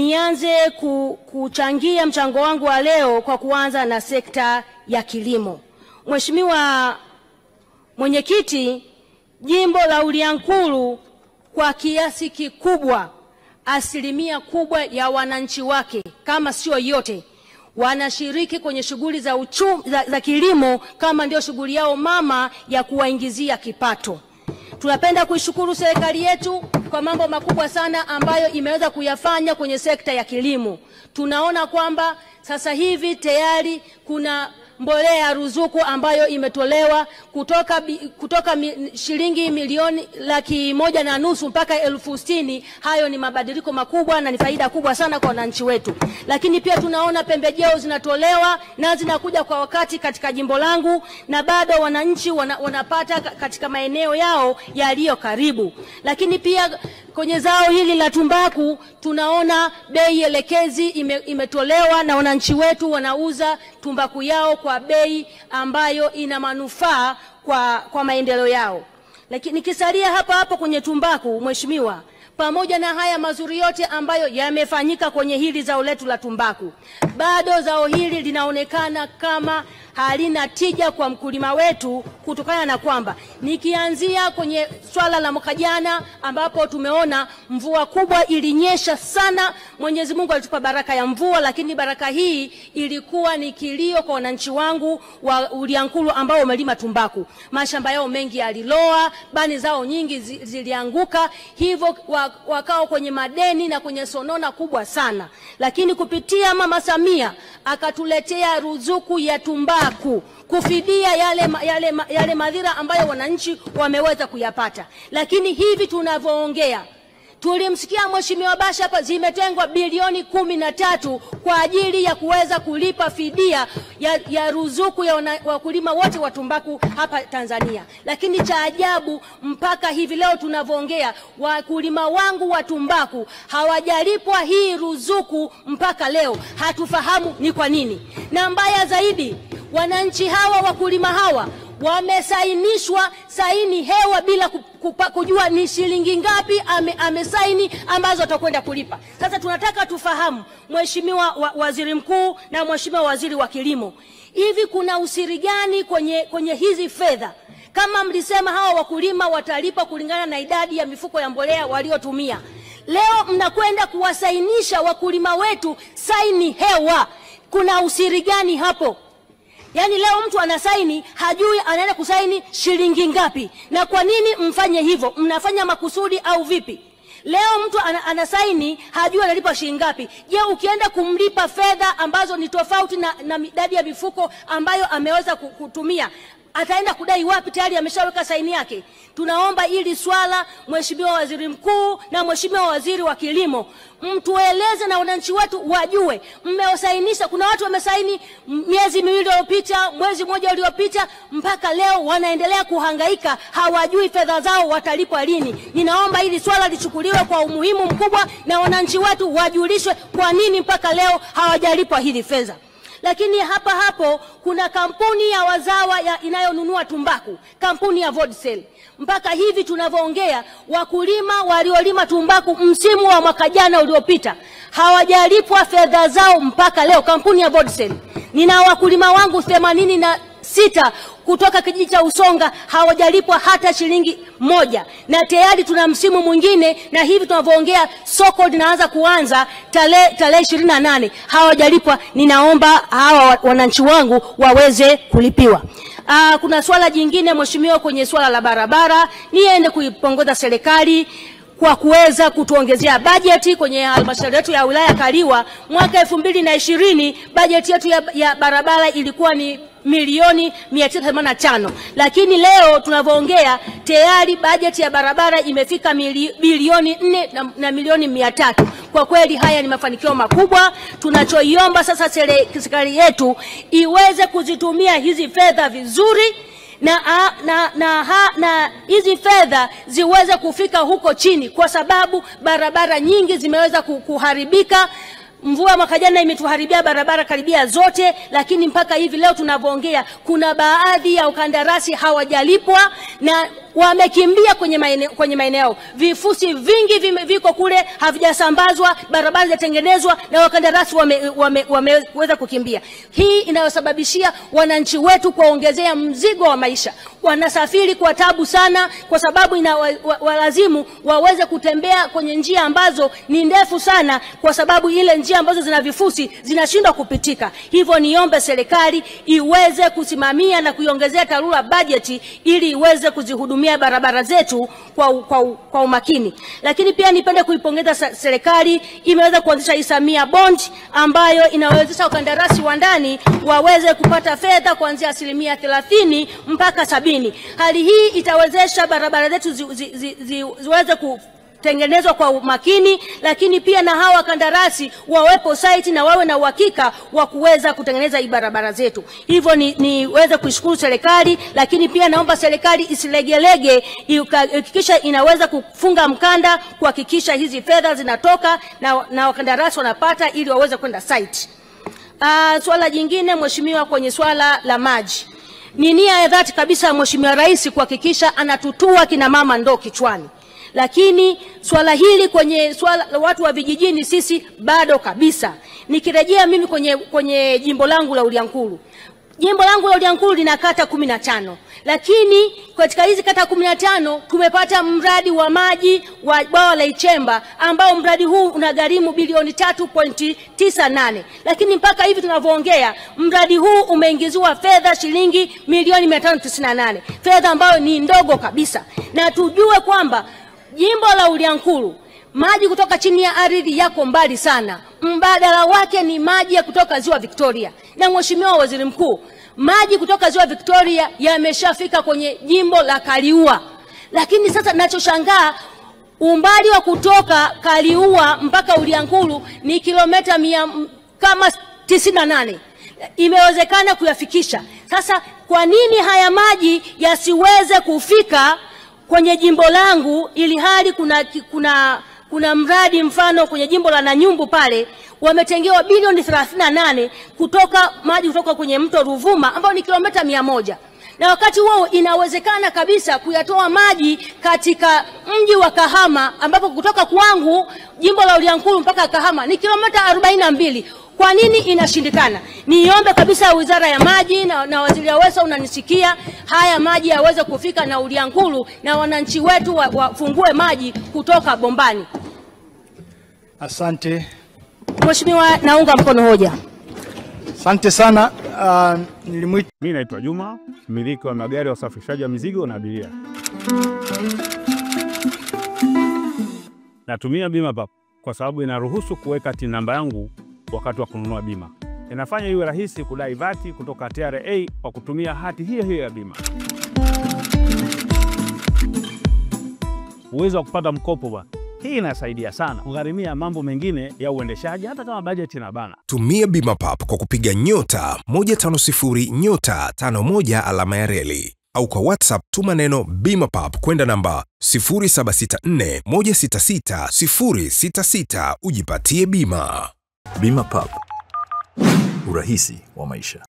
nianze kuchangia mchango wangu wa leo kwa kuanza na sekta ya kilimo. Mheshimiwa Mwenyekiti, jimbo la Uliankuru kwa kiasi kikubwa, asilimia kubwa ya wananchi wake kama sio yote wanashiriki kwenye shughuli za kilimo kama ndio shughuli yao mama ya kuwaingizia kipato. Tunapenda kuishukuru serikali yetu kwa mambo makubwa sana ambayo imeweza kuyafanya kwenye sekta ya kilimo. Tunaona kwamba sasa hivi tayari kuna mbolea ya ruzuku ambayo imetolewa kutoka shilingi milioni 1.5 mpaka 60,000. Hayo ni mabadiliko makubwa na ni faida kubwa sana kwa wananchi wetu. Lakini pia tunaona pembejeo zinatolewa na zinakuja kwa wakati katika jimbo langu, na bado wananchi wanapata katika maeneo yao yaliyo karibu. Lakini pia kwenye zao hili la tumbaku tunaona bei elekezi imetolewa na wananchi wetu wanauza tumbaku yao kwa bei ambayo ina manufaa kwa maendeleo yao. Lakini nikisalia hapa kwenye tumbaku, Mheshimiwa, pamoja na haya mazuri yote ambayo yamefanyika kwenye hili zao letu la tumbaku, bado zao hili linaonekana kama halina tija kwa mkulima wetu, kutokana na kwamba nikianzia kwenye swala la mwaka jana ambapo tumeona mvua kubwa ilinyesha sana. Mwenyezi Mungu alitupa baraka ya mvua, lakini baraka hii ilikuwa ni kilio kwa wananchi wangu wa Uliankuru ambao wamelima tumbaku. Mashamba yao mengi yaliloa, bani zao nyingi zilianguka, hivyo wakao kwenye madeni na kwenye sonona kubwa sana. Lakini kupitia Mama Samia akatuletea ruzuku ya tumbaku kufidia yale madhira ambayo wananchi wameweza kuyapata. Lakini hivi tunavyoongea, tulimsikia Mheshimiwa Basha hapa, zimetengwa bilioni 13 kwa ajili ya kuweza kulipa fidia ya ruzuku ya wakulima wote wa tumbaku hapa Tanzania. Lakini cha ajabu, mpaka hivi leo tunavyoongea, wakulima wangu wa tumbaku hawajalipwa hii ruzuku mpaka leo. Hatufahamu ni kwa nini. Na mbaya zaidi, wananchi hawa, wakulima hawa wamesainishwa saini hewa bila kujua ni shilingi ngapi amesaini ambazo atakwenda kulipa. Sasa tunataka tufahamu, Mheshimiwa Waziri Mkuu na Mheshimiwa Waziri wa Kilimo, hivi kuna usiri gani kwenye hizi fedha? Kama mlisema hawa wakulima watalipa kulingana na idadi ya mifuko ya mbolea waliotumia, leo mnakwenda kuwasainisha wakulima wetu saini hewa. Kuna usiri gani hapo? Yaani leo mtu anasaini hajui anaenda kusaini shilingi ngapi. Na kwa nini mfanye hivyo? Mnafanya makusudi au vipi? Leo mtu anasaini hajui analipa shilingi ngapi. Je, ukienda kumlipa fedha ambazo ni tofauti na idadi ya mifuko ambayo ameweza kutumia, ataenda kudai wapi? Tayari ameshaweka saini yake. Tunaomba ili swala, Mheshimiwa Waziri Mkuu na Mheshimiwa Waziri wa Kilimo, mtueleze na wananchi wetu wajue mmewasainisha. Kuna watu wamesaini miezi miwili iliyopita, mwezi mmoja uliopita, mpaka leo wanaendelea kuhangaika, hawajui fedha zao watalipwa lini. Ninaomba ili swala lichukuliwe kwa umuhimu mkubwa na wananchi wetu wajulishwe kwa nini mpaka leo hawajalipwa hizi fedha. Lakini hapo kuna kampuni ya wazawa inayonunua tumbaku, kampuni ya Vodsel. Mpaka hivi tunavyoongea, wakulima waliolima tumbaku msimu wa mwaka jana uliopita hawajalipwa fedha zao mpaka leo, kampuni ya Vodsel. Nina wakulima wangu 86 kutoka kijiji cha Usonga hawajalipwa hata shilingi moja, na tayari tuna msimu mwingine, na hivi tunavyoongea soko linaanza kuanza tarehe 28, hawajalipwa. Ninaomba hawa wananchi wangu waweze kulipiwa. Kuna swala jingine, Mheshimiwa, kwenye swala la barabara, niende kuipongeza serikali kwa kuweza kutuongezea bajeti kwenye halmashauri yetu ya wilaya Kaliwa. Mwaka 2020 bajeti yetu ya barabara ilikuwa ni milioni 985, lakini leo tunavyoongea tayari bajeti ya barabara imefika bilioni 4 na milioni 300. Kwa kweli haya ni mafanikio makubwa. Tunachoiomba sasa serikali yetu iweze kuzitumia hizi fedha vizuri, na hizi fedha ziweze kufika huko chini, kwa sababu barabara nyingi zimeweza kuharibika. Mvua mwaka jana imetuharibia barabara karibia zote, lakini mpaka hivi leo tunavyoongea kuna baadhi ya ukandarasi hawajalipwa, na wamekimbia kwenye maeneo. Vifusi vingi viko kule, havijasambazwa, barabara zinatengenezwa na wakandarasi wameweza kukimbia. Hii inayosababishia wananchi wetu kuongezea mzigo wa maisha. Wanasafiri kwa tabu sana kwa sababu walazimu waweze kutembea kwenye njia ambazo ni ndefu sana kwa sababu ile njia ambazo zina vifusi zinashindwa kupitika. Hivyo niombe serikali iweze kusimamia na kuiongezea TARURA bajeti ili iweze kuzihudumia barabara zetu kwa umakini. Lakini pia nipende kuipongeza serikali, imeweza kuanzisha hii Samia Bond ambayo inawezesha wakandarasi wa ndani waweze kupata fedha kuanzia 30% mpaka 70%. Hali hii itawezesha barabara zetu ziweze kutengenezwa kwa umakini, lakini pia na hawa wakandarasi wawepo site na wawe na uhakika wa kuweza kutengeneza hii barabara zetu. Hivyo niweze kuishukuru serikali, lakini pia naomba serikali isilegelege, ihakikisha inaweza kufunga mkanda kuhakikisha hizi fedha zinatoka na wakandarasi wanapata ili waweze kwenda site. Swala jingine mheshimiwa, kwenye swala la maji. Ni nia ya dhati kabisa Mheshimiwa Rais kuhakikisha anatutua kina mama ndoo kichwani. Lakini swala hili kwenye swala watu wa vijijini sisi bado kabisa. Nikirejea mimi kwenye jimbo langu la Uliankuru. Jimbo langu la Uliankuru lina kata 15. Lakini katika hizi kata 15 tumepata mradi wa maji wa bwawa la Ichemba ambao mradi huu unagharimu bilioni 3.98. Lakini mpaka hivi tunavyoongea mradi huu umeingiziwa fedha shilingi milioni 598. Fedha ambayo ni ndogo kabisa. Na tujue kwamba jimbo la Uliankuru maji kutoka chini ya ardhi yako mbali sana. Mbadala wake ni maji ya kutoka Ziwa Victoria. Na Mheshimiwa Waziri Mkuu, maji kutoka Ziwa Victoria yameshafika kwenye jimbo la Kaliua. Lakini sasa ninachoshangaa, umbali wa kutoka Kaliua mpaka Uliankuru ni kilomita kama 98. Imewezekana kuyafikisha. Sasa kwa nini haya maji yasiweze kufika kwenye jimbo langu, ili hali kuna mradi mfano kwenye jimbo la Nanyumbu pale wametengewa bilioni 38 maji kutoka kwenye mto Ruvuma ambao ni kilomita 100. Na wakati huo inawezekana kabisa kuyatoa maji katika mji wa Kahama ambapo kutoka kwangu jimbo la Uliankuru mpaka Kahama ni kilomita 42. Kwa nini inashindikana? Niombe kabisa Wizara ya Maji na Waziri Aweso, unanisikia, haya maji yaweze kufika na Uliankuru na wananchi wetu wafungue maji kutoka bombani. Asante. Mheshimiwa, naunga mkono hoja. Asante sana. Mimi naitwa Juma, mmiliki wa magari ya usafirishaji wa mizigo na abiria. Natumia Bima Pap kwa sababu inaruhusu kuweka TIN namba yangu wakati wa kununua bima. Inafanya iwe rahisi kudai vati kutoka TRA kwa kutumia hati hiyo ya bima. Uwezo wa kupata mkopo bwana. Hii inasaidia sana kugharimia mambo mengine ya uendeshaji hata kama bajeti inabana. Tumia Bima Pap kwa kupiga *150*51 alama ya reli. Au kwa WhatsApp tuma neno Bima Pap kwenda namba 0764166066 ujipatie bima. Bima Pap, urahisi wa maisha.